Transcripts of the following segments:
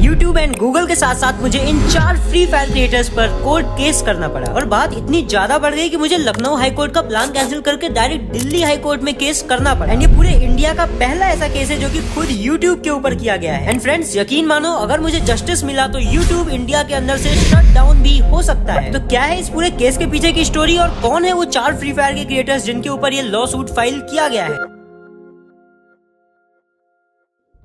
YouTube and Google के साथ साथ मुझे इन 4 फ्री फायर क्रिएटर्स पर कोर्ट केस करना पड़ा और बात इतनी ज्यादा बढ़ गई कि मुझे लखनऊ हाई कोर्ट का प्लान कैंसिल करके डायरेक्ट दिल्ली हाई कोर्ट में केस करना पड़ा। एंड ये पूरे इंडिया का पहला ऐसा केस है जो कि खुद यूट्यूब के ऊपर किया गया है। एंड फ्रेंड्स यकीन मानो अगर मुझे जस्टिस मिला तो यूट्यूब इंडिया के अंदर से शट डाउन भी हो सकता है। तो क्या है इस पूरे केस के पीछे की स्टोरी और कौन है वो 4 फ्री फायर के क्रिएटर्स जिनके ऊपर ये लॉ सूट फाइल किया गया है।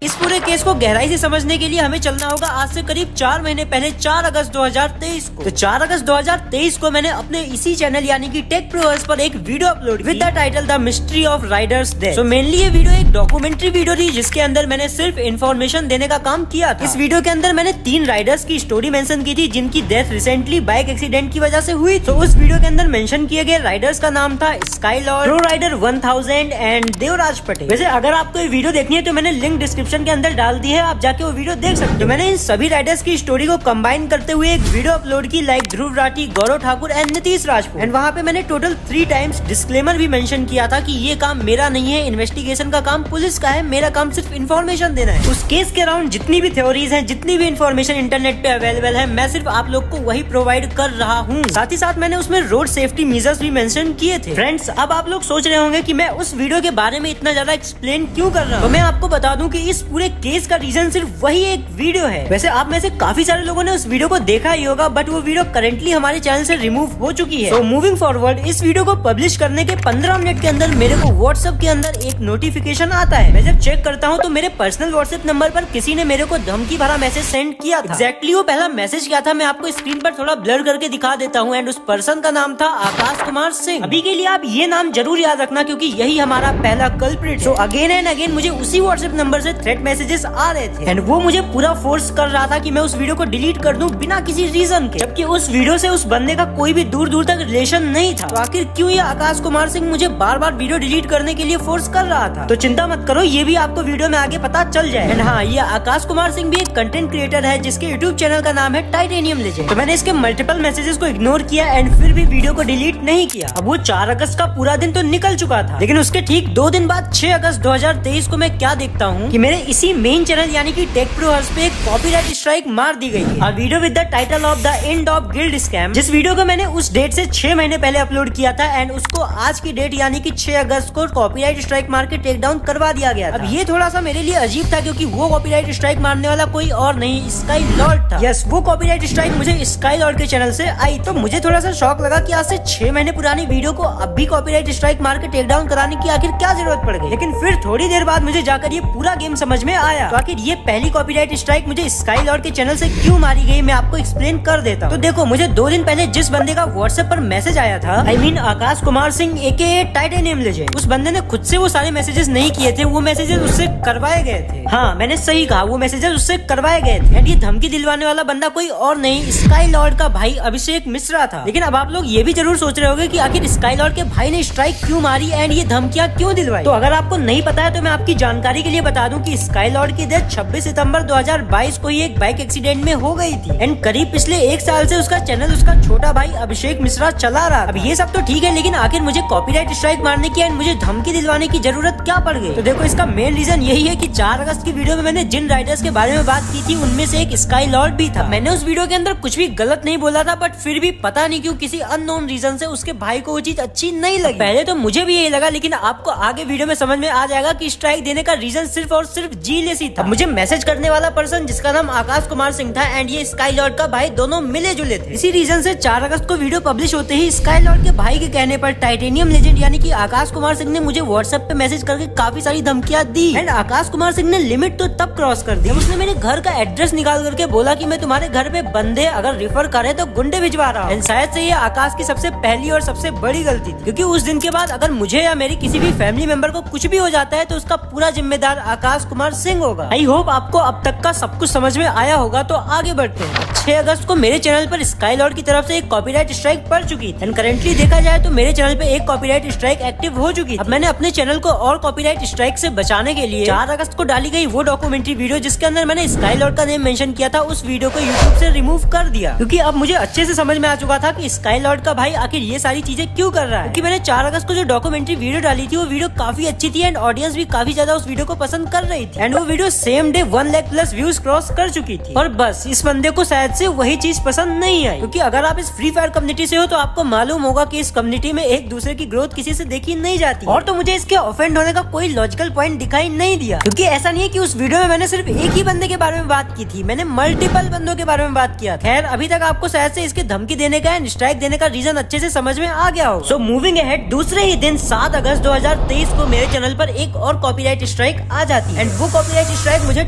इस पूरे केस को गहराई से समझने के लिए हमें चलना होगा आज से करीब 4 महीने पहले 4 अगस्त 2023 को। तो 4 अगस्त 2023 को मैंने अपने इसी चैनल यानी कि टेक प्रोवर्स पर एक video upload with the title the mystery of Riders death. So mainly ये वीडियो एक डॉक्यूमेंट्री वीडियो थी जिसके अंदर मैंने सिर्फ इन्फॉर्मेशन देने का काम किया था। इस वीडियो के अंदर मैंने 3 राइडर्स की स्टोरी मेंशन की थी जिनकी डेथ रिसेंटली बाइक एक्सीडेंट की वजह से हुई। तो उस वीडियो के अंदर मेंशन किए गए राइडर्स का नाम था Sky Lord, Pro Rider 1000 and Devraj Patel. वैसे अगर आपको ये वीडियो देखनी है तो मैंने लिंक डिस्क्रिप्शन के अंदर डाल दी है, आप जाके वो वीडियो देख सकते हो। मैंने इन सभी राइडर्स की स्टोरी को कंबाइन करते हुए एक वीडियो अपलोड की like Dhruv Rathee, Gaurav Thakur and Nitish Rajput. And वहाँ पे मैंने टोटल 3 टाइम्स डिस्क्लेमर भी मेंशन किया था कि ये काम मेरा नहीं है, इन्वेस्टिगेशन का काम पुलिस का है, मेरा काम सिर्फ इन्फॉर्मेशन देना है। उस केस के अराउंड जितनी भी थ्योरीज हैं, जितनी भी इन्फॉर्मेशन इंटरनेट पे अवेलेबल है, मैं सिर्फ आप लोग को वही प्रोवाइड कर रहा हूँ। साथ ही साथ मैंने उसमें रोड सेफ्टी मेजर्स भी मेंशन किए थे। फ्रेंड्स अब आप लोग सोच रहे होंगे कि मैं उस वीडियो के बारे में इतना ज्यादा एक्सप्लेन क्यों कर रहा हूँ। तो मैं आपको बता दूं कि इस पूरे केस का रीजन सिर्फ वही एक वीडियो है। वैसे आप में से काफी सारे लोगों ने उस वीडियो को देखा ही होगा बट वो वीडियो करेंटली हमारे चैनल से रिमूव हो चुकी है। तो मूविंग फॉरवर्ड इस वीडियो को पब्लिश करने के 15 मिनट के अंदर मेरे को व्हाट्सएप के अंदर एक नोटिफिकेशन आता है। मैं जब चेक करता हूँ तो मेरे पर्सनल व्हाट्सएप नंबर पर किसी ने मेरे को धमकी भरा मैसेज सेंड किया था। एग्जैक्टली वो पहला मैसेज क्या था मैं आपको स्क्रीन पर थोड़ा ब्लर करके दिखा देता हूँ। एंड उस पर्सन का नाम था आकाश कुमार सिंह। अभी के लिए आप ये नाम जरूर याद रखना क्योंकि यही हमारा पहला कल्प्रिट है। सो अगेन एंड अगेन मुझे उसी व्हाट्सएप नंबर से थ्रेट मैसेजेस आ रहे थे एंड वो मुझे पूरा फोर्स कर रहा था कि मैं उस वीडियो को डिलीट कर दूं बिना किसी रीजन के, जबकि उस वीडियो से उस बंदे का कोई भी दूर दूर तक रिलेशन नहीं था। तो आखिर क्यों ये आकाश कुमार सिंह मुझे बार बार वीडियो डिलीट करने के लिए फोर्स कर रहा था? तो चिंता मत करो, ये भी आपको वीडियो में आगे पता चल जाए। एंड हाँ, ये आकाश कुमार सिंह भी एक कंटेंट क्रिएटर है जिसके यूट्यूब चैनल का नाम है टाइटेनियम लेजेंड। तो मैंने इसके मल्टीपल मैसेजेस को इग्नोर किया एंड फिर भी वीडियो को डिलीट नहीं किया। अब वो 4 अगस्त का पूरा दिन तो निकल चुका था, लेकिन उसके ठीक 2 दिन बाद 6 अगस्त 2023 को मैं क्या देखता हूँ कि मेरे इसी मेन चैनल यानी कि टेक प्रोवर्स पे एक कॉपीराइट स्ट्राइक मार दी गई है। और video with the title of the end of guild scam, जिस वीडियो को मैंने उस डेट से 6 महीने पहले अपलोड किया था एंड उसको आज की डेट यानी कि 6 अगस्त को कॉपीराइट स्ट्राइक मार के टेक डाउन करवा दिया गया था। अब ये थोड़ा सा मेरे लिए अजीब था क्योंकि वो कॉपीराइट स्ट्राइक मारने वाला कोई और नहीं स्काई लॉर्ड था। यस, वो कॉपीराइट स्ट्राइक मुझे स्काई लॉर्ड के चैनल से आई। तो मुझे थोड़ा सा शॉक लगा कि आज से 6 महीने पुरानी वीडियो को अब भी कॉपीराइट स्ट्राइक मार के टेक डाउन कराने की आखिर क्या जरूरत पड़ गई। लेकिन फिर थोड़ी देर बाद मुझे जाकर ये पूरा गेम समझ में आया। तो आखिर ये पहली कॉपीराइट स्ट्राइक मुझे स्काई लॉर्ड के चैनल से क्यों मारी गई मैं आपको एक्सप्लेन कर देता हूँ। तो देखो, मुझे 2 दिन पहले जिस बंदे का व्हाट्सएप पर मैसेज आया था, I mean Akash Kumar Singh AKA titanium legend, उस बंदे ने खुद से वो सारे मैसेजेस नहीं किए थे, वो मैसेजेस उससे करवाए गए थे। हाँ, मैंने सही कहा, वो मैसेजेस उससे करवाए गए थे। एंड ये धमकी दिलवाने वाला बंदा कोई और नहीं स्काई लॉर्ड का भाई अभिषेक मिश्रा था। लेकिन अब आप लोग ये भी जरूर सोच रहे होंगे कि आखिर स्काई लॉर्ड के भाई ने स्ट्राइक क्यों मारी एंड ये धमकियां क्यों दिलवाई। तो अगर आपको नहीं पता है तो मैं आपकी जानकारी के लिए बता दूं कि स्काई लॉर्ड की डेथ 26 सितंबर 2022 को ही एक बाइक एक्सीडेंट में हो गई थी। एंड करीब पिछले 1 साल से उसका चैनल उसका छोटा भाई अभिषेक मिश्रा चला रहा। अब ये सब तो ठीक है, लेकिन आखिर मुझे कॉपीराइट स्ट्राइक मारने की एंड मुझे धमकी दिलवाने की जरूरत क्या पड़ गई? तो देखो, इसका मेन रीजन यही है कि 4 अगस्त की वीडियो में मैंने जिन राइडर्स के बारे में बात की थी उनमें से एक स्काई लॉर्ड भी था। मैंने उस वीडियो के अंदर कुछ भी गलत नहीं बोला था बट फिर भी पता नहीं क्यों किसी अननोन रीजन से उसके भाई को वो चीज अच्छी नहीं लगी। पहले तो मुझे भी यही लगा, लेकिन आपको आगे वीडियो में समझ में आ जाएगा कि स्ट्राइक देने का रीजन सिर्फ और सिर्फ जीलेसी था। मुझे मैसेज करने वाला पर्सन जिसका नाम आकाश कुमार सिंह था एंड ये स्काई लॉर्ड का भाई दोनों मिले जुले थे। इसी रीजन से 4 अगस्त को वीडियो पब्लिश होते ही स्काई लॉर्ड के भाई के कहने पर टाइटेनियम लेजेंड यानी कि आकाश कुमार सिंह ने मुझे व्हाट्सएप पे मैसेज करके काफी सारी धमकियां दी। एंड आकाश कुमार सिंह ने लिमिट तो तब क्रॉस कर दी, उसने मेरे घर का एड्रेस निकाल करके बोला कि मैं तुम्हारे घर पे बंदे अगर रिफर करे तो गुंडे भिजवा रहा हूँ। शायद से ये आकाश की सबसे पहली और सबसे बड़ी गलती थी क्योंकि उस दिन के बाद अगर मुझे या मेरी किसी भी फैमिली मेंबर को कुछ भी हो जाता है तो उसका पूरा जिम्मेदार आकाश कुमार सिंह होगा। आई होप आपको अब तक का सब कुछ समझ में आया होगा। तो आगे बढ़ते हैं। 6 अगस्त को मेरे चैनल पर स्काई लॉर्ड की तरफ से एक कॉपीराइट स्ट्राइक पड़ चुकी थी एंड करेंटली देखा जाए तो मेरे चैनल पे एक कॉपीराइट स्ट्राइक एक्टिव हो चुकी। अब मैंने अपने चैनल को और कॉपीराइट स्ट्राइक से बचाने के लिए 4 अगस्त को डाली गई वो डॉक्यूमेंट्री वीडियो जिसके अंदर मैंने स्काई लॉर्ड का नेम मेंशन किया था, उस वीडियो को यूट्यूब से रिमूव कर दिया क्योंकि अब मुझे अच्छे से समझ में आ चुका था कि स्काई लॉर्ड का भाई आखिर ये सारी चीजें क्यों कर रहा है। क्योंकि मैंने 4 अगस्त को जो डॉक्यूमेंट्री वीडियो डाली थी वो वीडियो काफी अच्छी थी एंड ऑडियंस भी काफी ज्यादा उस वीडियो को पसंद कर रही थी एंड वो video same day 1 lakh plus views cross कर चुकी थी। और बस इस बंदे को शायद से वही चीज पसंद नहीं आई, क्योंकि अगर आप इस फ्री फायर कम्युनिटी से हो तो आपको मालूम होगा कि इस कम्युनिटी में एक दूसरे की ग्रोथ किसी से देखी नहीं जाती। और तो मुझे इसके ऑफेंड होने का कोई लॉजिकल पॉइंट दिखाई नहीं दिया, क्योंकि ऐसा नहीं है कि उस वीडियो में मैंने सिर्फ एक ही बंदे के बारे में बात की थी, मैंने मल्टीपल बंदों के बारे में बात किया। खैर अभी तक आपको शायद से इसके धमकी देने का एंड स्ट्राइक देने का रीजन अच्छे से समझ में आ गया हो। सो मूविंग अहेड, दूसरे ही दिन 7 अगस्त 2023 को मेरे चैनल पर एक और कॉपीराइट स्ट्राइक आ जाती है। एंड वो कॉपीराइट स्ट्राइक मुझे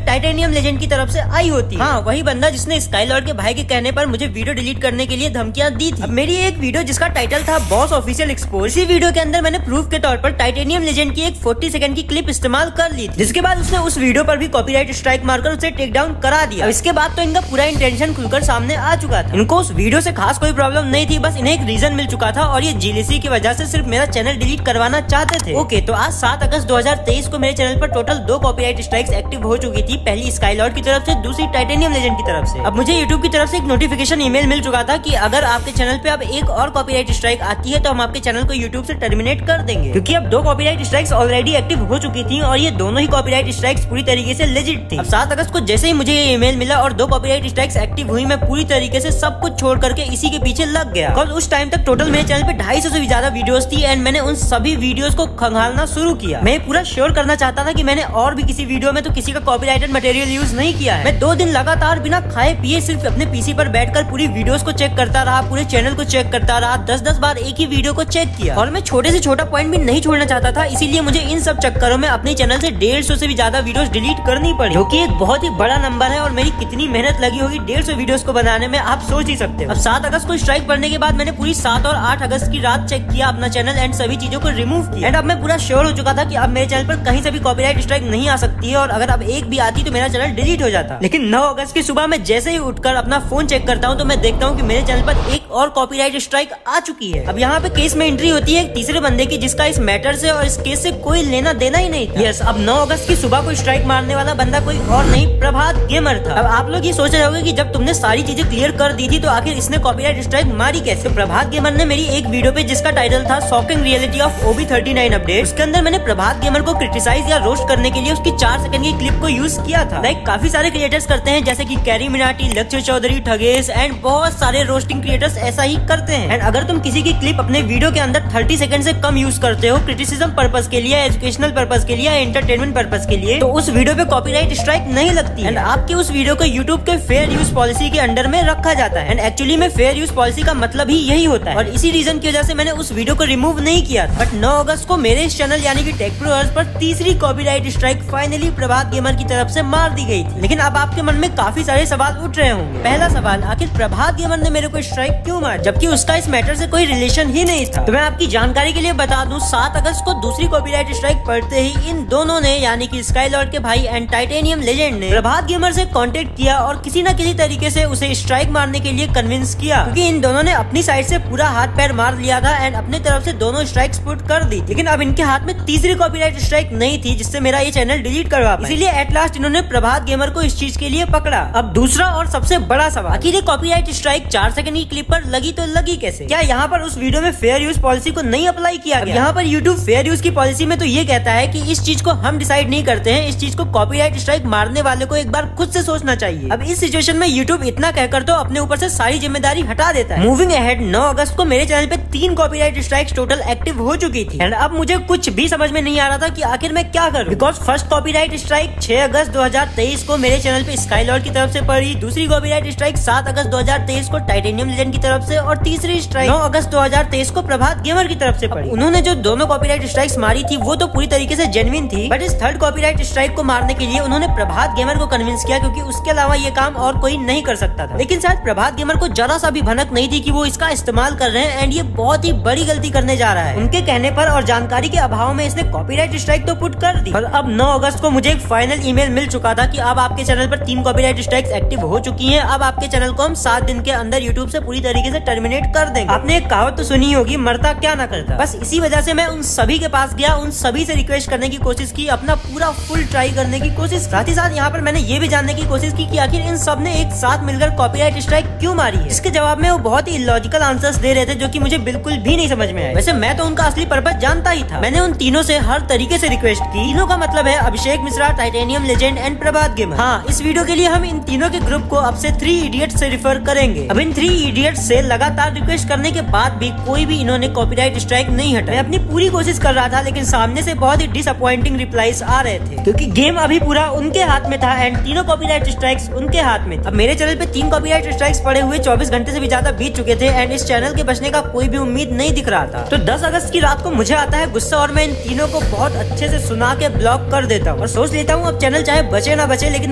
टाइटेनियम लेजेंड की तरफ से आई होती है। हाँ, वही बंदा जिसने स्काईलॉर्ड के भाई के कहने पर मुझे वीडियो डिलीट करने के लिए धमकियां दी थी। अब मेरी एक वीडियो जिसका टाइटल था बॉस ऑफिशियल एक्सपोज, इसी वीडियो के अंदर मैंने प्रूफ के तौर पर टाइटेनियम लेजेंड की एक 40 सेकंड की क्लिप इस्तेमाल कर ली थी, जिसके बाद उसने उस वीडियो पर भी कॉपीराइट स्ट्राइक मारकर उसे टेक डाउन करा दिया। अब इसके बाद तो इनका पूरा इंटेंशन खुलकर सामने आ चुका था। इनको उस वीडियो से खास कोई प्रॉब्लम नहीं थी, बस इन्हें एक रीजन मिल चुका था और ये जेलसी की वजह से सिर्फ मेरा चैनल डिलीट करवाना चाहते थे। ओके, तो आज 7 अगस्त 2023 को मेरे चैनल पर टोटल 2 कॉपीराइट स्ट्राइक्स एक्टिव हो चुकी थी, पहली स्काईलॉर्ड की तरफ से, दूसरी टाइटेनियम लेजेंड की तरफ से। अब मुझे यूट्यूब की तरफ से एक नोटिफिकेशन ईमेल मिल चुका था कि अगर आपके चैनल पे अब एक और कॉपीराइट स्ट्राइक आती है तो हम आपके चैनल को यूट्यूब से टर्मिनेट कर देंगे, क्योंकि अब 2 कॉपीराइट स्ट्राइक्स ऑलरेडी एक्टिव हो चुकी थी और ये दोनों ही कॉपीराइट स्ट्राइक्स पूरी तरीके से लेजिट थी। अब 7 अगस्त को जैसे ही मुझे ये ईमेल मिला और 2 कॉपीराइट स्ट्राइक्स एक्टिव हुई, मैं पूरी तरीके से सब कुछ छोड़ करके इसी के पीछे लग गया। कल उस टाइम तक टोटल मेरे चैनल पे 250 से भी ज्यादा वीडियोस थी एंड मैंने उन सभी वीडियोस को खंगालना शुरू किया। मैं पूरा श्योर करना चाहता था कि मैंने और भी किसी वीडियो में तो किसी का कॉपीराइटेड मटेरियल यूज नहीं किया है। मैं 2 दिन लगातार बिना खाए पिए सिर्फ अपने पीसी पर बैठकर पूरी वीडियोस को चेक करता रहा, पूरे चैनल को चेक करता रहा, 10-10 बार एक ही वीडियो को चेक किया। और मैं छोटे से छोटा पॉइंट भी नहीं छोड़ना चाहता था, इसीलिए मुझे इन सब चक्करों में अपने चैनल से 150 से भी ज्यादा वीडियोस डिलीट करनी पड़ी, जो कि एक बहुत ही बड़ा नंबर है। और मेरी कितनी मेहनत लगी होगी 150 वीडियोस को बनाने में, आप सोच ही सकते हो। अब 7 अगस्त को स्ट्राइक पड़ने के बाद मैंने पूरी 7 और 8 अगस्त की रात चेक किया अपना चैनल एंड सभी चीजों को रिमूव किया। एंड अब मैं पूरा श्योर हो चुका था कि अब मेरे चैनल पर कहीं से भी कॉपीराइट स्ट्राइक नहीं आ सकती है, और अगर अब एक भी आती तो मेरा चैनल डिलीट हो जाता। लेकिन 9 अगस्त की सुबह मैं जैसे ही उठकर अपना फोन चेक करता हूँ तो मैं देखता हूँ कि मेरे चैनल पर एक और कॉपीराइट स्ट्राइक आ चुकी है। अब यहाँ पे केस में एंट्री होती है एक तीसरे बंदे की, जिसका इस मैटर से और इस केस से कोई लेना देना ही नहीं था। यस, अब 9 अगस्त की सुबह को स्ट्राइक मारने वाला बंदा कोई और नहीं, प्रभात गेमर था। अब आप लोग ये सोच रहे होंगे कि जब तुमने सारी चीजें क्लियर कर दी थी तो आखिर इसने कॉपीराइट स्ट्राइक मारी कैसे? तो प्रभात गेमर ने मेरी एक वीडियो पे जिसका टाइटल था shocking reality of OB39 update, उसके अंदर मैंने प्रभात गेमर को क्रिटिसाइज या रोस्ट करने के लिए उसकी 4 सेकंड की क्लिप को यूज किया था। लाइक काफी सारे क्रिएटर्स करते हैं, जैसे कि कैरी मिनाटी, लक्ष्य चौधरी, ठगेश एंड बहुत सारे रोस्टिंग क्रिएटर्स ऐसा ही करते हैं। एंड अगर तुम किसी की क्लिप अपने वीडियो के अंदर 30 सेकंड से कम यूज करते हो क्रिटिसिज्म पर्पस के लिए, एजुकेशनल पर्पस के लिए, एंटरटेनमेंट पर्पस के लिए, तो उस वीडियो पे कॉपीराइट स्ट्राइक नहीं लगती है। एंड आपके उस वीडियो को यूट्यूब के फेयर यूज पॉलिसी के अंडर में रखा जाता है। एंड एक्चुअली में फेयर यूज पॉलिसी का मतलब ही यही होता है, और इसी रीजन की वजह से मैंने उस वीडियो को रिमूव नहीं किया। बट 9 अगस्त को मेरे इस चैनल यानी कि टेक प्रो अर्स पर तीसरी कॉपीराइट स्ट्राइक फाइनली प्रभात गेमर की तरफ से मार दी गई थी। लेकिन अब आपके मन में काफी सारे सवाल उठ रहे होंगे। पहला सवाल, आखिर प्रभात गेमर ने मेरे को स्ट्राइक क्यों मार, जबकि उसका इस मैटर से कोई रिलेशन ही नहीं था? तो मैं आपकी जानकारी के लिए बता दूं, 7 अगस्त को दूसरी कॉपीराइट स्ट्राइक पड़ते ही इन दोनों ने यानी कि स्काईलॉर्ड के भाई एंड टाइटेनियम लेजेंड ने प्रभात गेमर से कांटेक्ट किया और किसी न किसी तरीके से उसे स्ट्राइक मारने के लिए कन्विंस किया, क्योंकि इन दोनों ने अपनी साइड से पूरा हाथ पैर मार लिया था एंड अपनी तरफ से दोनों स्ट्राइक्स पुट कर दी। लेकिन अब इनके हाथ में तीसरी कॉपीराइट स्ट्राइक नहीं थी जिससे मेरा ये चैनल डिलीट करवा पाए। इसीलिए एट लास्ट इन्होंने प्रभात गेमर को इस चीज के लिए पकड़ा। अब दूसरा और सबसे बड़ा सवाल, आखिर ये कॉपीराइट स्ट्राइक 4 सेकंड की क्लिप पर लगी तो लगी कैसे? क्या यहाँ पर उस वीडियो में फेयर यूज पॉलिसी को नहीं अप्लाई किया गया? यहाँ पर यूट्यूब फेयर यूज की पॉलिसी में तो ये कहता है कि इस चीज को हम डिसाइड नहीं करते हैं, इस चीज को कॉपीराइट स्ट्राइक मारने वाले को एक बार खुद से सोचना चाहिए। अब इस सिचुएशन में यूट्यूब इतना कहकर तो अपने ऊपर से सारी जिम्मेदारी हटा देता है। मूविंग अहेड, 9 अगस्त को मेरे चैनल पे 3 कॉपीराइट स्ट्राइक्स टोटल एक्टिव हो चुकी थी एंड अब मुझे कुछ भी समझ में नहीं आ रहा था कि आखिर मैं क्या करूं। बिकॉज फर्स्ट कॉपीराइट स्ट्राइक 6 अगस्त 2023 को मेरे चैनल पे स्काईलॉर्ड की तरफ से पड़ी, दूसरी कॉपीराइट स्ट्राइक 7 अगस्त 2023 को टाइटेनियम लेजेंड की तरफ से, और तीसरी स्ट्राइक 9 अगस्त 2023 को प्रभात गेमर की तरफ से पड़ी। उन्होंने जो दोनों कॉपीराइट स्ट्राइक्स मारी थी वो तो पूरी तरीके से जेन्युइन थी, बट इस थर्ड कॉपीराइट स्ट्राइक को मारने के लिए उन्होंने प्रभात गेमर को कन्विंस किया, क्योंकि उसके अलावा ये काम और कोई नहीं कर सकता था। लेकिन शायद प्रभात गेमर को जरा सा भी भनक नहीं थी कि वो इसका इस्तेमाल कर रहे हैं एंड ये बहुत ही बड़ी गलती करने जा रहा है। उनके कहने पर और जानकारी के अभाव में इसने कॉपीराइट स्ट्राइक तो पुट कर दी। और अब 9 अगस्त को मुझे एक फाइनल ईमेल मिल चुका था कि अब आपके चैनल पर 3 कॉपीराइट स्ट्राइक्स एक्टिव हो चुकी हैं। अब आपके चैनल को हम 7 दिन के अंदर यूट्यूब से पूरी तरीके से टर्मिनेट कर देंगे। आपने एक कहावत तो सुनी होगी, मरता क्या ना करता। बस इसी वजह से मैं उन सभी के पास गया, उन सभी से रिक्वेस्ट करने की कोशिश की, अपना पूरा फुल ट्राई करने की कोशिश। साथ ही साथ यहाँ पर मैंने ये भी जानने की कोशिश की कि आखिर इन सब ने एक साथ मिलकर कॉपीराइट स्ट्राइक क्यों मारी है। इसके जवाब में वो बहुत ही इलॉजिकल आंसर्स दे रहे थे जो कि मुझे बिल्कुल भी नहीं समझ में आया। वैसे मैं तो उनका असली पर्पस जानता ही था। मैंने उन तीनों से हर तरीके से रिक्वेस्ट की। तीनों का मतलब है Abhishek Mishra, titanium legend and Prabhat gamer. हाँ, इस वीडियो के लिए हम इन तीनों के ग्रुप को अब से 3 इडियट्स से रिफर करेंगे। अब इन 3 इडियट्स से लगातार रिक्वेस्ट करने के बाद भी कोई भी इन्होंने कॉपीराइट स्ट्राइक नहीं हटा। मैं अपनी पूरी कोशिश कर रहा था, लेकिन सामने से बहुत ही डिसअपॉइंटिंग रिप्लाईज आ रहे थे, क्योंकि गेम अभी पूरा उनके हाथ में था एंड तीनों कॉपीराइट स्ट्राइक्स उनके हाथ में। अब मेरे चैनल पे 3 कॉपीराइट स्ट्राइक्स पड़े हुए 24 घंटे से भी ज्यादा बीत चुके थे एंड इस चैनल के बचने का कोई भी उम्मीद नहीं दिख रहा था। तो 10 अगस्त की रात को मुझे आता है गुस्सा और मैं इन तीनों को बहुत अच्छे से सुना के ब्लॉक कर देता हूँ और सोच लेता हूँ अब चैनल चाहे बचे ना बचे, लेकिन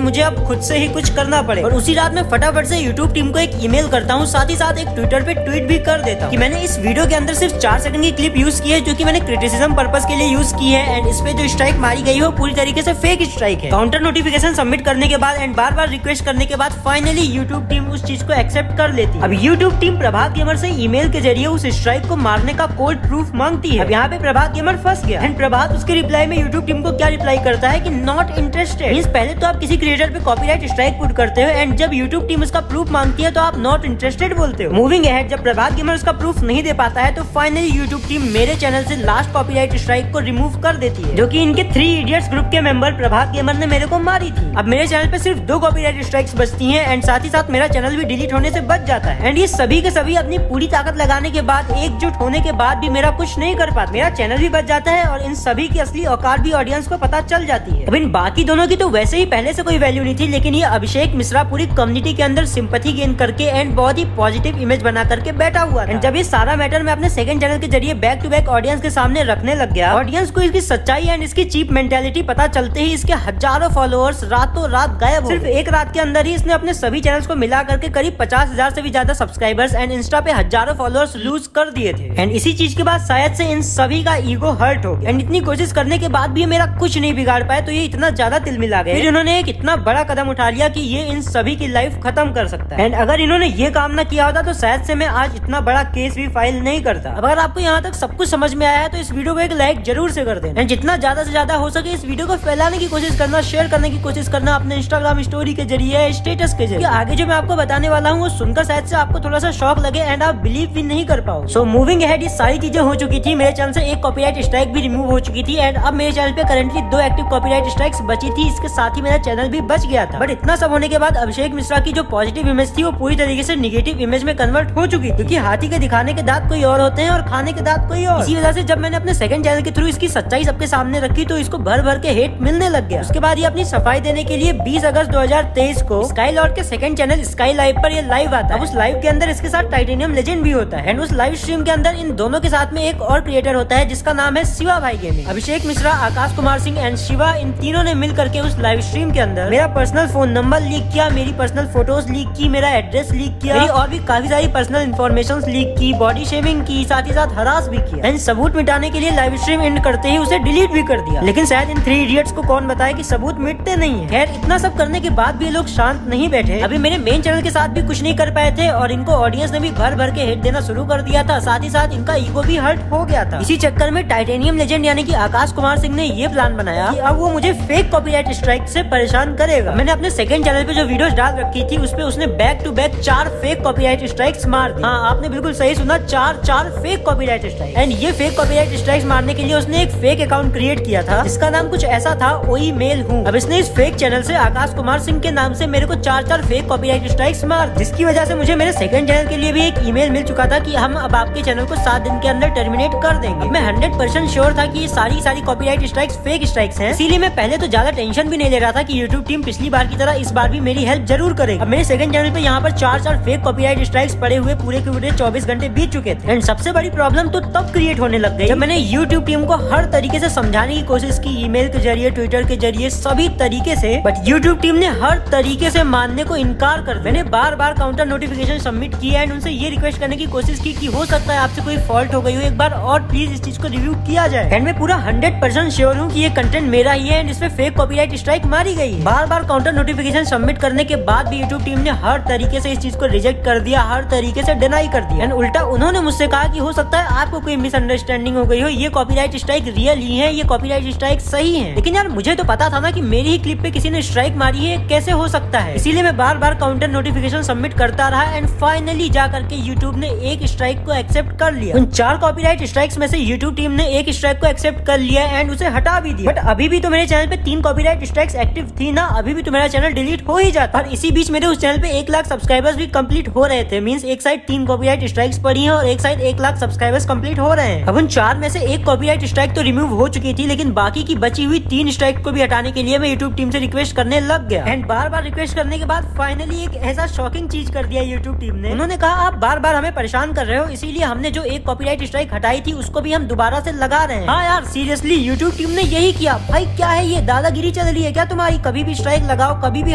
मुझे अब खुद से ही कुछ करना पड़े। और उसी रात में फटाफट से यूट्यूब टीम को एक ईमेल करता हूँ, साथ ही साथ एक ट्विटर पे ट्वीट भी कर देता हूँ कि मैंने इस वीडियो के अंदर सिर्फ 4 सेकंड की क्लिप यूज की है, जो कि मैंने क्रिटिसिज्म पर्पस के लिए यूज की है एंड इस पे जो स्ट्राइक मारी गई है वो पूरी तरीके से फेक स्ट्राइक है। काउंटर नोटिफिकेशन सबमिट करने के बाद एंड बार बार रिक्वेस्ट करने के बाद फाइनली यूट्यूब टीम उस चीज को एक्सेप्ट कर लेती है। अब यूट्यूब टीम प्रभात गेमर से ईमेल के जरिए उस स्ट्राइक को मारने का कोल्ड प्रूफ मांगती है। अब यहाँ पे प्रभात गेमर फंस गया एंड प्रभात उसके रिप्लाई में यूट्यूब टीम को क्या रिप्लाई करता है कि नॉट इंटरेस्टेड। मींस पहले तो आप किसी क्रिएटर पे कॉपीराइट स्ट्राइक पुट करते हो एंड जब यूट्यूब टीम उसका प्रूफ मांगती है तो आप नॉट इंटरेस्टेड बोलते हो। मूविंग अहेड, जब प्रभात गेमर उसका प्रूफ नहीं दे पाता है तो फाइनली यूट्यूब टीम मेरे चैनल से लास्ट कॉपीराइट स्ट्राइक को रिमूव कर देती है, जो कि इनके 3 इडियट्स ग्रुप के मेंबर प्रभात गेमर ने मेरे को मारी थी। अब मेरे चैनल पे सिर्फ 2 कॉपीराइट स्ट्राइक्स बचती हैं एंड साथ ही साथ मेरा चैनल भी डिलीट होने से बच जाता है एंड ये सभी के सभी अपनी पूरी ताकत लगाने के बाद, एकजुट होने के बाद भी मेरा कुछ नहीं कर पाते। मेरा चैनल भी बच जाता है और इन सभी की असली औकात भी ऑडियंस को पता चल जाती है। अब इन बाकी दोनों की तो वैसे ही पहले से कोई वैल्यू नहीं थी, लेकिन ये अभिषेक मिश्रा पूरी कम्युनिटी के अंदर सिंपैथी गेन करके एंड बहुत ही पॉजिटिव इमेज बना करके बैठा हुआ था। जब ये सारा मैटर मैं अपने सेकंड चैनल के जरिए बैक टू बैक ऑडियंस के सामने रखने लग गया, ऑडियंस को इसकी सच्चाई एंड इसकी चीप मेंटालिटी पता चलते ही इसके हजारों फॉलोअर्स रातों रात गायब हो गए। सिर्फ एक रात के अंदर ही इसने अपने सभी चैनल्स को मिला करके करीब 50,000 से भी ज्यादा सब्सक्राइबर्स एंड इंस्टा पे हजारों फॉलोअर्स लूज कर दिए थे एंड इसी चीज के बाद शायद से इन सभी का ईगो हर्ट हो गया एंड इतनी कोशिश करने के बाद भी ये मेरा कुछ नहीं बिगाड़ पाए, तो ये इतना ज्यादा तिल मिला गए। फिर इन्होंने एक इतना बड़ा कदम उठा लिया कि ये इन सभी की लाइफ खत्म कर सकता है एंड अगर इन्होंने ये काम ना किया होता तो शायद से मैं आज इतना बड़ा केस भी फाइल नहीं करता। अगर आपको यहाँ तक सब कुछ समझ में आया है तो इस वीडियो को एक लाइक जरूर से कर देना एंड जितना ज्यादा से ज्यादा हो सके इस वीडियो को फैलाने की कोशिश करना, शेयर करने की कोशिश करना अपने इंस्टाग्राम स्टोरी के जरिए, स्टेटस के जरिए। आगे जो मैं आपको बताने वाला हूँ वो सुनकर शायद से आपको थोड़ा सा शॉक लगे एंड आप बिलीव भी नहीं कर पाओ। सो मूविंग अहेड, ये सारी चीजें हो चुकी थी। मेरे चैनल से एक कॉपीराइट स्ट्राइक भी रिमूव हो चुकी थी एंड अब मेरे चैनल पे करंटली 2 एक्टिव कॉपीराइट स्ट्राइक्स बची थी। इसके साथ ही मेरा चैनल भी बच गया था। बट इतना सब होने के बाद अभिषेक मिश्रा की जो पॉजिटिव इमेज थी वो पूरी तरीके से निगेटिव इमेज में कन्वर्ट हो चुकी, क्योंकि हाथी के दिखाने के दांत कोई और होते हैं और खाने के दांत कोई और। इसी वजह से जब मैंने अपने सेकंड चैनल के थ्रू इसकी सच्चाई सबके सामने रखी तो इसको भर भर के हेट मिलने लग गया। उसके बाद ये अपनी सफाई देने के लिए 20 अगस्त 2023 को स्काई लॉर्ड के सेकंड चैनल स्काई लाइव पर ये लाइव आता है। उस लाइव के अंदर इसके साथ टाइटेनियम लेजेंड भी होता है एंड उस लाइव स्ट्रीम के अंदर इन दोनों के साथ में एक और क्रिएटर होता है जिसका नाम है शिवा भाई गेमिंग। अभिषेक मिश्रा, आकाश कुमार सिंह एंड शिवा, इन तीनों ने मिल करके उस लाइव स्ट्रीम के अंदर मेरा पर्सनल फोन नंबर लीक किया, मेरी पर्सनल फोटोज लीक की, मेरा एड्रेस लीक किया, मेरी और भी काफी सारी पर्सनल इन्फॉर्मेशन लीक की, बॉडी शेमिंग की, साथ ही साथ हरास भी किया एंड सबूत मिटाने के लिए लाइव स्ट्रीम एंड करते ही उसे डिलीट भी कर दिया। लेकिन शायद इन 3 इडियट्स को कौन बताए कि सबूत मिटते नहीं है। खैर, इतना सब करने के बाद भी ये लोग शांत नहीं बैठे। अभी मेरे मेन चैनल के साथ भी कुछ नहीं कर पाए थे और इनको ऑडियंस ने भी भर भर के हेट देना शुरू कर दिया था। साथ ही साथ इनका ईगो भी हर्ट हो गया था। इसी चक्कर में टाइटेनियम लेजेंड यानी कि आकाश कुमार सिंह ने ये प्लान बनाया कि अब वो मुझे फेक कॉपीराइट स्ट्राइक से परेशान करेगा। मैंने अपने सेकंड चैनल पे जो वीडियोस डाल रखी थी उस पे उसने back to back 4 fake copyright strikes मार दी। हाँ, आपने बिल्कुल सही सुना, 4 फेक कॉपीराइट स्ट्राइक। एंड ये फेक कॉपीराइट स्ट्राइक्स मारने के लिए उसने एक फेक अकाउंट क्रिएट किया था जिसका नाम कुछ ऐसा था, ओई मेल हूँ। अब इसने इस फेक चैनल से आकाश कुमार सिंह के नाम से मेरे को 4 फेक कॉपीराइट स्ट्राइक्स मार, जिसकी वजह से मुझे मेरे सेकंड चैनल के लिए भी एक ईमेल मिल चुका था कि हम अब आपके चैनल को 7 दिन के अंदर टर्मिनेट कर देंगे। मैं 100% श्योर था कि ये सारी कॉपीराइट स्ट्राइक्स फेक स्ट्राइक्स हैं, इसीलिए मैं पहले तो ज्यादा टेंशन भी नहीं ले रहा था कि यूट्यूब टीम पिछली बार की तरह इस बार भी मेरी हेल्प जरूर करेगी। अब मेरे सेकंड चैनल पे यहाँ पर 4 फेक कॉपीराइट स्ट्राइक्स पड़े हुए पूरे के पूरे 24 घंटे बीत चुके थे। एंड सबसे बड़ी प्रॉब्लम तो तब क्रिएट होने लग गई जब मैंने यूट्यूब टीम को हर तरीके से समझाने की कोशिश की, ईमेल के जरिए, ट्विटर के जरिए, सभी तरीके से, बट यूट्यूब टीम ने हर तरीके से मानने को इनकार कर दिया। मैंने बार काउंटर नोटिफिकेशन सबमिट किया एंड उनसे ये रिक्वेस्ट करने की कोशिश की कि हो सकता है आपसे कोई फॉल्ट हो गई हो, एक बार और प्लीज इस चीज को रिव्यू किया जाए। एंड मैं पूरा 100% श्योर हूँ कि ये कंटेंट मेरा ही है एंड इसमें फेक कॉपीराइट स्ट्राइक मारी गई है। बार काउंटर नोटिफिकेशन सबमिट करने के बाद भी यूट्यूब टीम ने हर तरीके से इस चीज को रिजेक्ट कर दिया, हर तरीके से डिनाई कर दिया। एंड उल्टा उन्होंने मुझसे कहा कि हो सकता है आपको कोई मिसअंडरस्टैंडिंग हो गई हो, ये कॉपीराइट स्ट्राइक रियल ही है, ये कॉपीराइट स्ट्राइक सही है। लेकिन यार मुझे तो पता था ना कि मेरी ही क्लिप पे किसी ने स्ट्राइक मारी है, कैसे हो सकता है। इसीलिए मैं बार काउंटर नोटिफिकेशन सबमिट करता रहा एंड फाइनली जा करके यूट्यूब ने एक स्ट्राइक को एक्सेप्ट कर लिया। उन 4 कॉपीराइट स्ट्राइक्स में से यूट्यूब टीम ने एक स्ट्राइक को एक्सेप्ट कर लिया एंड उसे हटा भी दिया। बट अभी भी तो मेरे चैनल पे 3 कॉपीराइट स्ट्राइक्स एक्टिव थी ना, अभी भी तो मेरा चैनल डिलीट हो ही जाता। और इसी बीच मेरे उस चैनल पे 1 लाख सब्सक्राइबर्स भी कंप्लीट हो रहे थे। मींस एक साइड 3 कॉपीराइट स्ट्राइक्स पड़ी है और एक साइड 1 लाख सब्सक्राइबर्स कंप्लीट हो रहे हैं। अब उन 4 में से एक कॉपीराइट स्ट्राइक तो रिमूव हो चुकी थी, लेकिन बाकी की बची हुई 3 स्ट्राइक को भी हटाने के लिए मैं यूट्यूब टीम से रिक्वेस्ट करने लग गया। एंड बार रिक्वेस्ट करने के बाद फाइनली एक ऐसा शॉकिंग चीज कर दिया यूट्यूब टीम ने। उन्होंने कहा आप बार हमें परेशान कर रहे हो, इसीलिए हमने जो एक कॉपीराइट स्ट्राइक हटाई थी उसको भी हम दोबारा से लगा रहे हैं। हाँ यार सीरियसली यूट्यूब टीम ने यही किया। भाई क्या है ये, दादागिरी चल रही है क्या तुम्हारी? कभी भी स्ट्राइक लगाओ कभी भी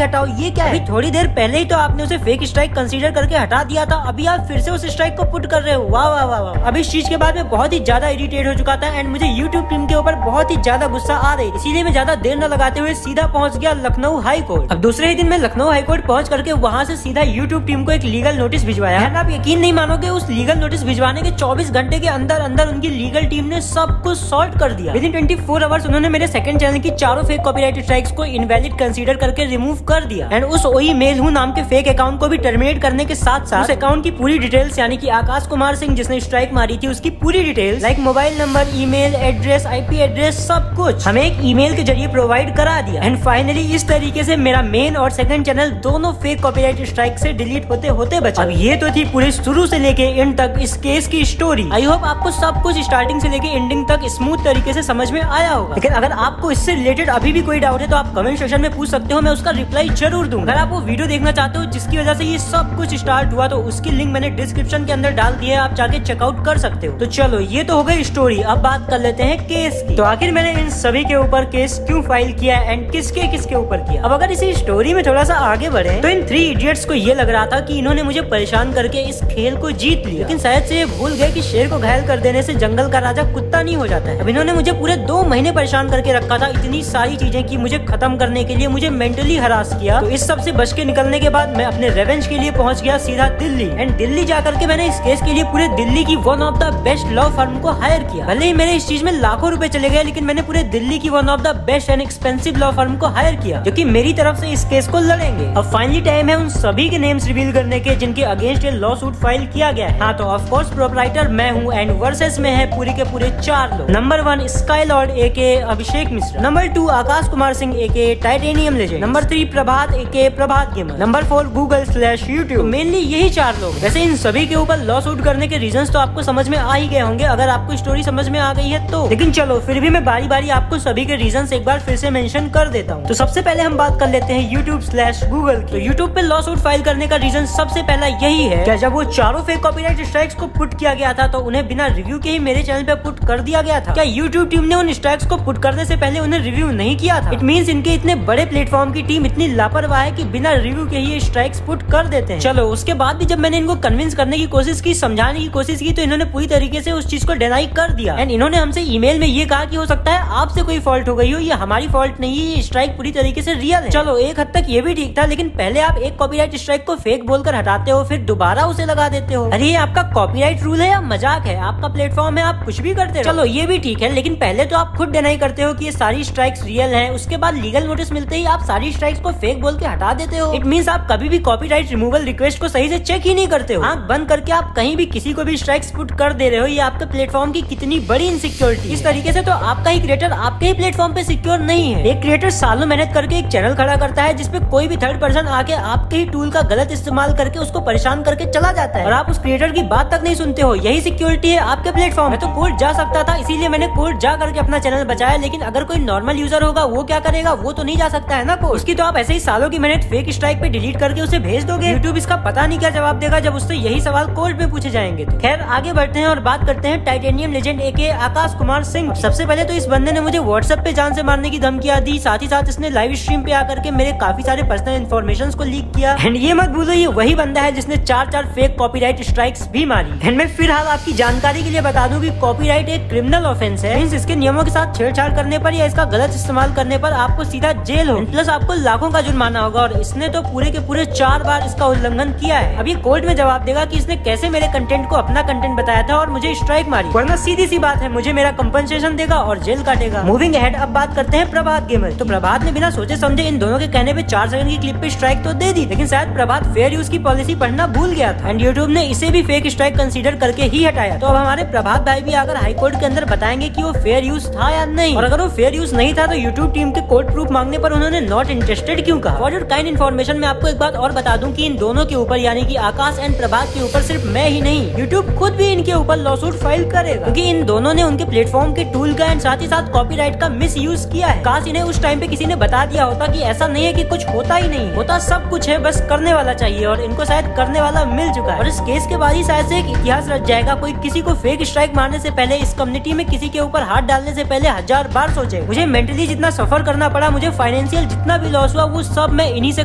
हटाओ, ये क्या है? अभी थोड़ी देर पहले ही तो आपने उसे फेक स्ट्राइक कंसीडर करके हटा दिया था, अभी आप फिर से उस स्ट्राइक को पुट कर रहे हो। वाह वाह वाह वाह। अब इस चीज के बाद मैं बहुत ही ज्यादा इरिटेट हो चुका था एंड मुझे यूट्यूब टीम के ऊपर बहुत ही ज्यादा गुस्सा आ रही, इसीलिए मैं ज्यादा देर न लगाते हुए सीधा पहुंच गया लखनऊ हाई कोर्ट। अब दूसरे ही दिन मैं लखनऊ हाई कोर्ट पहुंच करके वहां से सीधा यूट्यूब टीम को एक लीगल नोटिस भिजवाया। आप यकीन नहीं मानोगे, उस लीगल नोटिस भिजवाने के 24 घंटे के अंदर उनकी लीगल टीम ने सब कुछ सॉल्व कर दिया। विदिन 24 आवर्स उन्होंने मेरे सेकंड चैनल की 4 फेक कॉपीराइट स्ट्राइक्स को इनवैलिड कंसीडर करके रिमूव कर दिया एंड उस ओई मेल हूं नाम के फेक अकाउंट को भी टर्मिनेट करने के साथ साथ उस अकाउंट की पूरी डिटेल्स यानी कि आकाश कुमार सिंह जिसने स्ट्राइक मारी थी उसकी पूरी details like mobile number, email address, IP address सब कुछ हमें एक ईमेल के जरिए प्रोवाइड करा दिया। एंड फाइनली इस तरीके से मेरा मेन और सेकंड चैनल दोनों फेक कॉपीराइट स्ट्राइक से डिलीट होते बचा। अब ये तो थी पूरे शुरू से लेके एंड तक इस केस की स्टोरी। आई होप आपको सब कुछ स्टार्टिंग से लेके एंडिंग तक स्मूथ तरीके से समझ में आया होगा। लेकिन अगर आपको इससे रिलेटेड अभी भी कोई डाउट है तो आप कमेंट सेक्शन में पूछ सकते हो, मैं उसका रिप्लाई जरूर दूंगा। अगर आप वो वीडियो देखना चाहते हो जिसकी वजह से ये सब कुछ स्टार्ट हुआ तो उसकी लिंक मैंने डिस्क्रिप्शन के अंदर डाल दी है, आप जाके चेकआउट कर सकते हो। तो चलो ये तो हो गई स्टोरी, अब बात कर लेते हैं केस की। तो आखिर मैंने इन सभी के ऊपर केस क्यों फाइल किया एंड किसके ऊपर किया। अब अगर इसी स्टोरी में थोड़ा सा आगे बढ़े तो इन 3 इडियट्स को ये लग रहा था कि इन्होंने मुझे परेशान करके इस खेल को जीत लिया, लेकिन शायद से ये भूल गए कि शेर को घायल कर देने से जंगल का राजा कुत्ता नहीं हो जाता है। अब इन्होंने मुझे पूरे 2 महीने परेशान करके रखा था, इतनी सारी चीजें की मुझे खत्म करने के लिए, मुझे मेंटली हरास किया। तो इस सब से बच के निकलने के बाद मैं अपने रेवेंज के लिए पहुंच गया सीधा दिल्ली एंड दिल्ली जाकर के मैंने इस केस के लिए पूरे दिल्ली की one of the best law firm को हायर किया। भले ही मेरे इस चीज में लाखों रुपए चले गए, लेकिन मैंने पूरे दिल्ली की one of the best and expensive law firm को हायर किया जो कि मेरी तरफ से इस केस को लड़ेंगे। अब फाइनली टाइम है उन सभी के नेम्स रिवील करने के जिनके अगेंस्ट ये लॉ सूट फाइल किया गया है। हाँ तो ऑफ कोर्स प्रोप्राइटर मैं हूँ एंड वर्सेस में है पूरे के पूरे 4 लोग। नंबर 1 स्काई लॉर्ड एके अभिषेक मिश्रा, नंबर 2 आकाश कुमार सिंह एके टाइटेनियम लेजेंड, नंबर 3 प्रभात एके प्रभात गेमर, नंबर 4 Google/YouTube। मेनली यही 4 लोग। वैसे इन सभी के ऊपर लॉ सूट करने के रीजंस तो आपको समझ में आ ही गए होंगे अगर आपको स्टोरी समझ में आ गई है तो, लेकिन चलो फिर भी मैं बारी बारी आपको सभी के रीजंस एक बार फिर से मेंशन कर देता हूँ। तो सबसे पहले हम बात कर लेते हैं YouTube/Google की। तो YouTube पे लॉ सूट फाइल करने का रीजन सबसे पहला यही है कि जब वो 4 फेक कॉपीराइट स्ट्राइक्स को पुट किया गया था तो उन्हें बिना रिव्यू के ही मेरे चैनल पे पुट कर दिया गया था। क्या YouTube टीम ने उन स्ट्राइक्स को पुट करने से पहले उन्हें रिव्यू नहीं किया था? इट मींस इनके इतने बड़े प्लेटफॉर्म की टीम इतनी लापरवाह है कि बिना रिव्यू के ही स्ट्राइक्स पुट कर देते हैं। चलो उसके बाद भी जब मैंने इनको कन्विंस करने की कोशिश की, समझाने की कोशिश की, तो इन्होंने पूरी तरीके से उस चीज को डिनाई कर दिया एंड इन्होंने हमसे ईमेल में ये कहा कि हो सकता है आपसे कोई फॉल्ट हो गई हो, ये हमारी फॉल्ट नहीं है, ये स्ट्राइक पूरी तरीके से रियल है। चलो एक हद तक ये भी ठीक था, लेकिन पहले आप एक कॉपीराइट स्ट्राइक को फेक बोलकर हटाते हो फिर दोबारा उसे लगा देते हो। अरे ये आपका कॉपीराइट रूल है या मजाक है? आपका प्लेटफॉर्म है, आप कुछ भी करते हो। चलो ये भी ठीक है, लेकिन पहले तो आप खुद डिनाई करते हो कि ये सारी स्ट्राइक्स रियल हैं, उसके बाद लीगल नोटिस मिलते ही आप सारी स्ट्राइक्स को फेक बोल के हटा देते हो। इट मींस आप कभी भी कॉपीराइट रिमूवल रिक्वेस्ट को सही से चेक ही नहीं करते हो। आंख बंद करके आप कहीं भी किसी को भी स्ट्राइक्स पुट कर दे रहे हो। ये आपके प्लेटफॉर्म की कितनी बड़ी इनसिक्योरिटी। इस तरीके से तो आपका ही क्रिएटर आपके ही प्लेटफॉर्म पे सिक्योर नहीं है। एक क्रिएटर सालों मेहनत करके एक चैनल खड़ा करता है जिसपे कोई भी थर्ड पर्सन आके आपके ही टूल का गलत इस्तेमाल करके उसको परेशान करके चला जाता है और आप उस क्रिएटर की बात तक नहीं सुनते हो। यही सिक्योरिटी है आपके प्लेटफॉर्म में। तो कोर्ट जा सकता था, इसीलिए मैंने कोर्ट जा करके अपना चैनल बचाया, लेकिन अगर कोई नॉर्मल यूजर होगा वो क्या करेगा? वो तो नहीं जा सकता है ना कोर्ट। उसकी तो आप ऐसे ही सालों की मेहनत फेक स्ट्राइक पे डिलीट करके उसे भेज दोगे। यूट्यूब इसका पता नहीं क्या जवाब देगा जब उससे यही सवाल कोर्ट में पूछे जाएंगे। तो खैर आगे बढ़ते हैं और बात करते हैं टाइटेनियम लेजेंड एके आकाश कुमार सिंह। सबसे पहले तो इस बंदे ने मुझे व्हाट्सएप पे जान से मारने की धमकियां दी, साथ ही साथ इसने लाइव स्ट्रीम पे आकर के मेरे काफी सारे पर्सनल इन्फॉर्मेशन को लीक किया। एंड ये मत भूलो ये वही बंदा है जिसने 4 फेक कॉपीराइट स्ट्राइक्स भी मारी। एंड मैं फिलहाल आपकी जानकारी के लिए बता दूं कि कॉपीराइट एक क्रिमिनल ऑफेंस है। मींस इसके नियमों के साथ छेड़छाड़ करने पर या इसका गलत इस्तेमाल करने पर आपको सीधा जेल हो, प्लस आपको लाखों का जुर्माना होगा। और इसने तो पूरे के पूरे 4 बार इसका उल्लंघन किया है। अब ये कोर्ट में जवाब देगा कि इसने कैसे मेरे कंटेंट को अपना कंटेंट बताया था और मुझे स्ट्राइक मारी, वरना सीधी सी बात है मुझे मेरा कंपनसेशन देगा और जेल काटेगा। मूविंग अहेड अब बात करते हैं प्रभात गेमर। तो प्रभात ने बिना सोचे समझे इन दोनों के कहने पे 4 सेकंड की क्लिप पे स्ट्राइक तो दे दी, लेकिन शायद प्रभात फेयर यूज की पॉलिसी पढ़ना भूल गया था एंड यूट्यूब ने इसे भी फेक स्ट्राइक कंसीडर करके ही हटाया। तो अब हमारे प्रभात भाई भी अगर हाई कोर्ट के अंदर बताएंगे कि वो फेयर यूज था या नहीं, और अगर वो फेयर यूज नहीं था तो यूट्यूब टीम के कोर्ट प्रूफ मांगने पर उन्होंने नॉट इंटरेस्टेड क्यों कहा। फॉर योर काइंड इन्फॉर्मेशन मैं आपको एक बात और बता दूं कि इन दोनों के ऊपर यानी कि आकाश एंड प्रभात के ऊपर सिर्फ मैं ही नहीं, यूट्यूब खुद भी इनके ऊपर लॉसूट फाइल करेगा, क्योंकि इन दोनों ने उनके प्लेटफॉर्म के टूल का एंड साथ ही साथ कॉपीराइट का मिस यूज किया है। काश इन्हें उस टाइम पे किसी ने बता दिया होता कि ऐसा नहीं है कि कुछ होता ही नहीं, होता सब कुछ है, बस करने वाला चाहिए, और इनको शायद करने वाला मिल चुका है। और इस केस के बाद ही शायद से एक इतिहास रच जाएगा। कोई किसी को फेक स्ट्राइक मारने से पहले, इस कम्युनिटी में किसी के ऊपर हाथ डालने से पहले 1000 बार सोचे। मुझे मेंटली जितना सफर करना पड़ा, मुझे फाइनेंशियल जितना भी लॉस हुआ, वो सब मैं इन्हीं से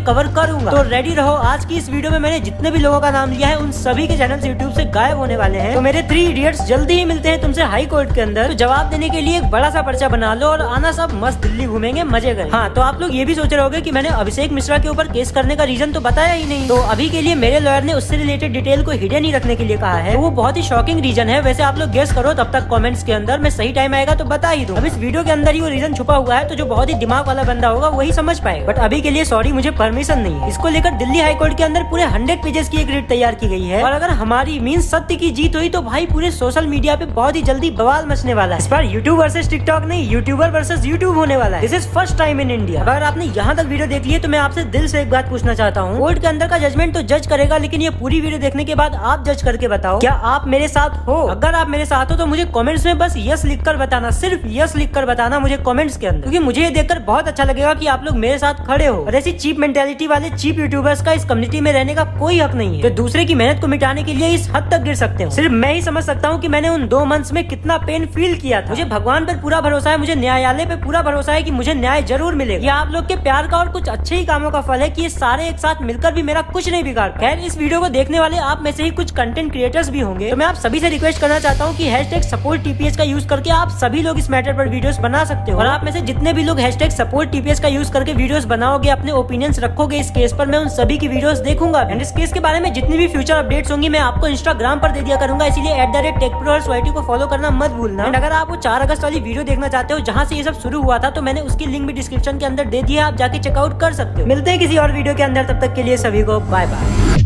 कवर करूंगा। तो रेडी रहो। आज की इस वीडियो में मैंने जितने भी लोगों का नाम लिया है उन सभी के चैनल यूट्यूब से गायब होने वाले हैं। तो मेरे 3 इडियट्स जल्दी ही मिलते हैं तुमसे हाई कोर्ट के अंदर। तो जवाब देने के लिए एक बड़ा सा पर्चा बना लो और आना सब मस्त दिल्ली घूमेंगे, मजे करें। हाँ, तो आप लोग ये भी सोच रहे होंगे कि मैंने अभिषेक मिश्रा के ऊपर केस करने का रीजन तो बताया ही नहीं। तो अभी के लिए मेरे लॉयर ने उससे रिलेटेड डिटेल को हिडन ही रखने के लिए कहा है। तो वो बहुत ही शॉकिंग रीजन है। वैसे आप लोग गेस करो तब तक कमेंट्स के अंदर, मैं सही टाइम आएगा तो बता ही दूं। अब इस वीडियो के अंदर ही वो रीजन छुपा हुआ है, तो जो बहुत ही दिमाग वाला बंदा होगा वही समझ पाएगा। बट अभी के लिए सॉरी, मुझे परमिशन नहीं है। इसको लेकर दिल्ली हाई कोर्ट के अंदर पूरे 100 पेजेस की एक रीट तैयार की गई है, और अगर हमारी मींस सत्य की जीत हुई तो भाई पूरे सोशल मीडिया पे बहुत ही जल्दी बवाल मचने वाला है। इस बार यूट्यूब वर्सेस टिकटॉक नहीं, यूट्यूबर वर्सेस यूट्यूब होने वाला है। This is first time in India. अगर आपने यहाँ तक वीडियो देख ली है तो मैं आपसे दिल से एक बात पूछना चाहता हूँ। कोर्ट के अंदर का जजमेंट तो जज करेगा, लेकिन ये पूरी वीडियो देखने के बाद आप जज करके बताओ, क्या आप मेरे साथ हो? अगर आप मेरे साथ हो तो मुझे कमेंट्स में बस यस लिखकर बताना, सिर्फ यस लिखकर बताना मुझे कमेंट्स के अंदर, क्योंकि मुझे ये देखकर बहुत अच्छा लगेगा कि आप लोग मेरे साथ खड़े हो। और ऐसी चीप मेंटेलिटी वाले चीप यूट्यूबर्स का इस कम्युनिटी में रहने का कोई हक नहीं है, तो दूसरे की मेहनत को मिटाने के लिए इस हद तक गिर सकते हो। सिर्फ मैं ही समझ सकता हूँ कि मैंने उन 2 मंथ्स में कितना पेन फील किया था। मुझे भगवान पर पूरा भरोसा है, मुझे न्यायालय पे पूरा भरोसा है कि मुझे न्याय जरूर मिलेगा। ये आप लोग के प्यार का और कुछ अच्छे ही कामों का फल है कि ये सारे एक साथ मिलकर भी मेरा कुछ नहीं बिगाड़। खैर, इस वीडियो को देखने वाले आप में से ही कुछ कंटेंट क्रिएटर्स भी होंगे, तो मैं आप सभी से रिक्वेस्ट करना चाहता हूँ कि #SupportTPS का यूज करके आप सभी लोग इस मैटर पर वीडियोस बना सकते हो। और आप में से जितने भी लोग #SupportTPS का यूज करके वीडियोस बनाओगे, अपने ओपिनियंस रखोगे इस केस पर, मैं उन सभी की वीडियोस देखूंगा। एंड इस केस के बारे में जितनी भी फ्यूचर अपडेट्स होंगी मैं आपको इंस्टाग्राम पर दे दिया करूंगा, इसीलिए @TechProYT को फॉलो करना मत भूलना। एंड अगर आप वो 4 अगस्त वाली वीडियो देखना चाहते हो जहाँ से ये सब शुरू हुआ था, तो मैंने उसकी लिंक भी डिस्क्रिप्शन के अंदर दे दी है, आप जाके चेकआउट कर सकते हो। मिलते हैं किसी और वीडियो के अंदर, तब तक के लिए सभी को बाय बाय।